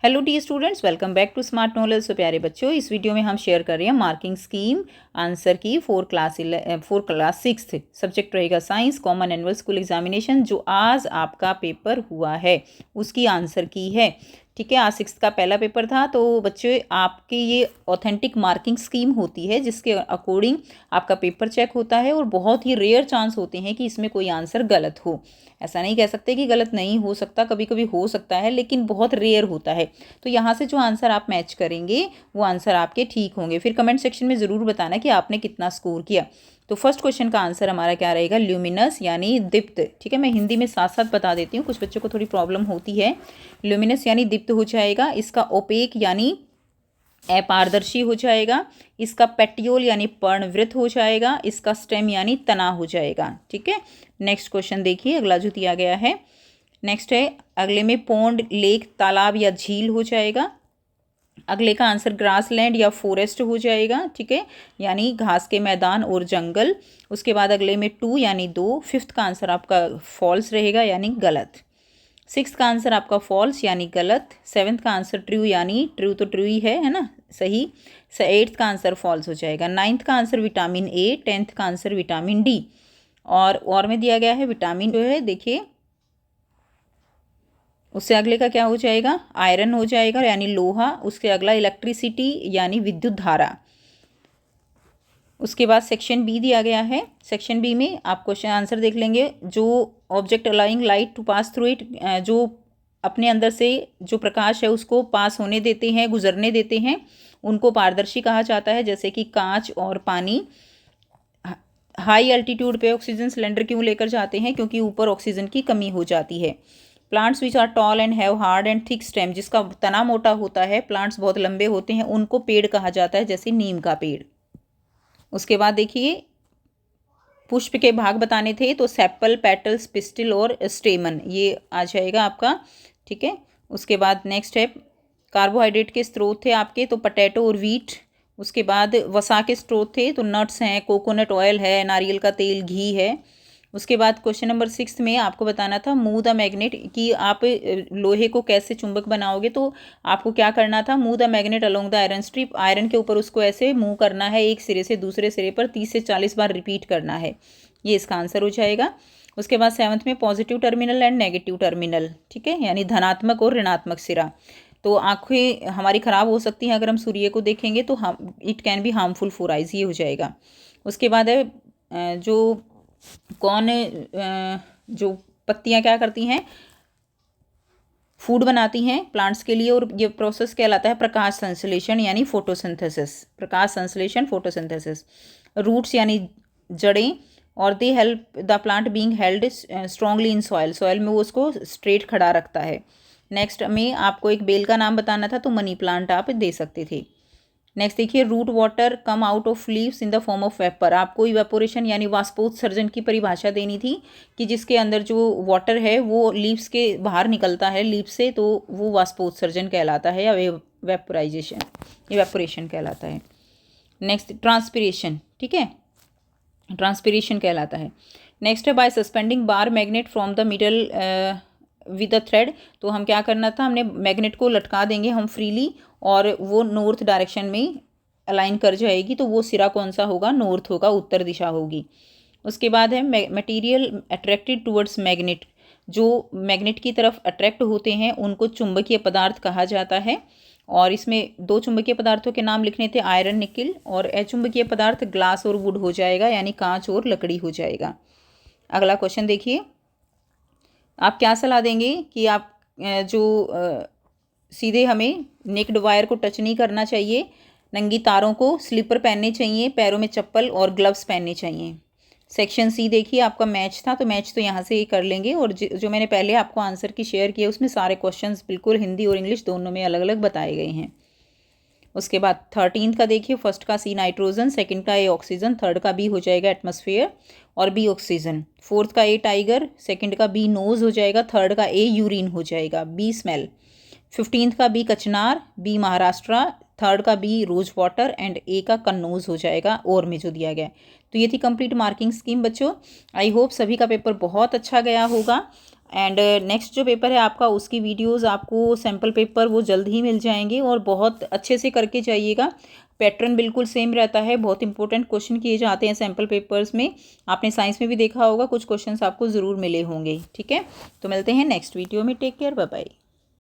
Hello the students, welcome back to smart knowledge. So प्यारे बच्चों, इस वीडियो में हम शेयर कर रहे हैं मार्किंग स्कीम आंसर की फोर क्लास सिक्स। सब्जेक्ट रहेगा science, common annual school examination जो आज आपका पेपर हुआ है उसकी आंसर की है। ठीक है, आज सिक्स का पहला पेपर था। तो बच्चों, आपकी ये ऑथेंटिक मार्किंग स्कीम होती है जिसके अकॉर्डिंग आपका पेपर चेक होता है और बहुत ही रेयर चांस होते हैं कि इसमें कोई आंसर गलत हो। ऐसा नहीं कह सकते कि गलत नहीं हो सकता, कभी कभी हो सकता है, लेकिन बहुत रेयर होता है। तो यहाँ से जो आंसर आप मैच करेंगे वो आंसर आपके ठीक होंगे। फिर कमेंट सेक्शन में ज़रूर बताना कि आपने कितना स्कोर किया। तो फर्स्ट क्वेश्चन का आंसर हमारा क्या रहेगा? ल्यूमिनस यानी दीप्त। ठीक है, मैं हिंदी में साथ साथ बता देती हूँ, कुछ बच्चों को थोड़ी प्रॉब्लम होती है। ल्यूमिनस यानी दीप्त हो जाएगा। इसका ओपेक यानी अपारदर्शी हो जाएगा। इसका पेटियोल यानी पर्णवृत्त हो जाएगा। इसका स्टेम यानी तना हो जाएगा। ठीक है, नेक्स्ट क्वेश्चन देखिए, अगला जो दिया गया है। नेक्स्ट है, अगले में पौंड, लेक, तालाब या झील हो जाएगा। अगले का आंसर ग्रासलैंड या फॉरेस्ट हो जाएगा। ठीक है, यानी घास के मैदान और जंगल। उसके बाद अगले में टू यानी दो। फिफ्थ का आंसर आपका फॉल्स रहेगा यानी गलत। सिक्स का आंसर आपका फॉल्स यानी गलत। सेवन्थ का आंसर ट्रू यानी ट्रू तो ट्रू ही है ना, सही। एट्थ का आंसर फॉल्स हो जाएगा। नाइन्थ का आंसर विटामिन ए। टेंथ का आंसर विटामिन डी। और में दिया गया है विटामिन जो है, देखिए उससे अगले का क्या हो जाएगा? आयरन हो जाएगा यानी लोहा। उसके अगला इलेक्ट्रिसिटी यानी विद्युत धारा। उसके बाद सेक्शन बी दिया गया है। सेक्शन बी में आप क्वेश्चन आंसर देख लेंगे। जो object allowing light to pass through it, जो अपने अंदर से जो प्रकाश है उसको पास होने देते हैं, गुजरने देते हैं, उनको पारदर्शी कहा जाता है, जैसे कि कांच और पानी। हाई एल्टीट्यूड पे ऑक्सीजन सिलेंडर क्यों लेकर जाते हैं? क्योंकि ऊपर ऑक्सीजन की कमी हो जाती है। Plants which are tall and have hard and thick stem, जिसका तना मोटा होता है, प्लांट्स बहुत लंबे होते हैं, उनको पेड़ कहा जाता है, जैसे नीम का पेड़। उसके बाद देखिए, पुष्प के भाग बताने थे तो सेपल, पेटल्स, पिस्टिल और स्टेमन ये आ जाएगा आपका। ठीक है, उसके बाद नेक्स्ट है, कार्बोहाइड्रेट के स्रोत थे आपके तो पोटैटो और वीट। उसके बाद वसा के स्रोत थे तो नट्स हैं, कोकोनट ऑयल है, नारियल का तेल, घी है। उसके बाद क्वेश्चन नंबर सिक्स में आपको बताना था मूव द मैग्नेट, कि आप लोहे को कैसे चुंबक बनाओगे। तो आपको क्या करना था? Move the magnet along the iron strip, iron के ऊपर उसको ऐसे मूव करना है, एक सिरे से दूसरे सिरे पर 30 से 40 बार रिपीट करना है। ये इसका आंसर हो जाएगा। उसके बाद सेवन्थ में positive terminal and negative terminal. ठीक है, यानी धनात्मक और ऋणात्मक सिरा। तो आंखें हमारी ख़राब हो सकती हैं अगर हम सूर्य को देखेंगे, तो हम it can be harmful for eyes, ये हो जाएगा। उसके बाद है जो कौन जो पत्तियां क्या करती हैं? फूड बनाती हैं प्लांट्स के लिए, और ये प्रोसेस कहलाता है प्रकाश संश्लेषण यानी फोटोसिंथेसिस। प्रकाश संश्लेषण, फोटोसिंथेसिस। रूट्स यानी जड़ें, और they help the plant being held strongly in soil, soil में वो उसको स्ट्रेट खड़ा रखता है। नेक्स्ट में आपको एक बेल का नाम बताना था तो मनी प्लांट आप दे सकते थे। नेक्स्ट देखिए, root water come out of leaves in the form of vapour. आपको इवेपोरेशन यानी वाष्पोत्सर्जन की परिभाषा देनी थी कि जिसके अंदर जो वाटर है वो लीव्स के बाहर निकलता है लीव्स से, तो वो वाष्पोत्सर्जन कहलाता है या वेपोराइजेशन, इवेपोरेशन कहलाता है। Next transpiration. ठीक है, ट्रांसपिरेशन कहलाता है। नेक्स्ट है, by suspending bar magnet from the middle with a thread. तो हम क्या करना था? हमने मैग्नेट को लटका देंगे हम फ्रीली, और वो नॉर्थ डायरेक्शन में अलाइन कर जाएगी, तो वो सिरा कौन सा होगा? नॉर्थ होगा, उत्तर दिशा होगी। उसके बाद है मटेरियल अट्रैक्टेड टुवर्ड्स मैग्नेट, जो मैग्नेट की तरफ अट्रैक्ट होते हैं उनको चुंबकीय पदार्थ कहा जाता है। और इसमें दो चुंबकीय पदार्थों के नाम लिखने थे, आयरन, निकिल, और अचुंबकीय पदार्थ ग्लास और वुड हो जाएगा, यानी कांच और लकड़ी हो जाएगा। अगला क्वेश्चन देखिए, आप क्या सलाह देंगे कि आप सीधे हमें नेक्ड वायर को टच नहीं करना चाहिए, नंगी तारों को, स्लीपर पहनने चाहिए, पैरों में चप्पल और ग्लव्स पहनने चाहिए। सेक्शन सी देखिए, आपका मैच था तो मैच तो यहाँ से ही कर लेंगे, और जो मैंने पहले आपको आंसर की शेयर किया उसमें सारे क्वेश्चंस बिल्कुल हिंदी और इंग्लिश दोनों में अलग अलग बताए गए हैं। उसके बाद 13 का देखिए, फर्स्ट का सी नाइट्रोजन, सेकंड का ए ऑक्सीजन, थर्ड का बी हो जाएगा एटमॉस्फेयर और बी ऑक्सीजन। फोर्थ का ए टाइगर, सेकंड का बी नोज हो जाएगा, थर्ड का ए यूरिन हो जाएगा, बी स्मेल। 15 का बी कचनार, बी महाराष्ट्र, थर्ड का बी रोज वाटर, एंड ए का कन्नौज हो जाएगा और में जो दिया गया है। तो ये थी कंप्लीट मार्किंग स्कीम बच्चों। आई होप सभी का पेपर बहुत अच्छा गया होगा। एंड नेक्स्ट जो पेपर है आपका उसकी वीडियोस आपको सैम्पल पेपर वो जल्द ही मिल जाएंगे और बहुत अच्छे से करके जाइएगा। पैटर्न बिल्कुल सेम रहता है, बहुत इंपॉर्टेंट क्वेश्चन किए जाते हैं सैम्पल पेपर्स में। आपने साइंस में भी देखा होगा, कुछ क्वेश्चंस आपको ज़रूर मिले होंगे। ठीक है, तो मिलते हैं नेक्स्ट वीडियो में। Take care, bye bye.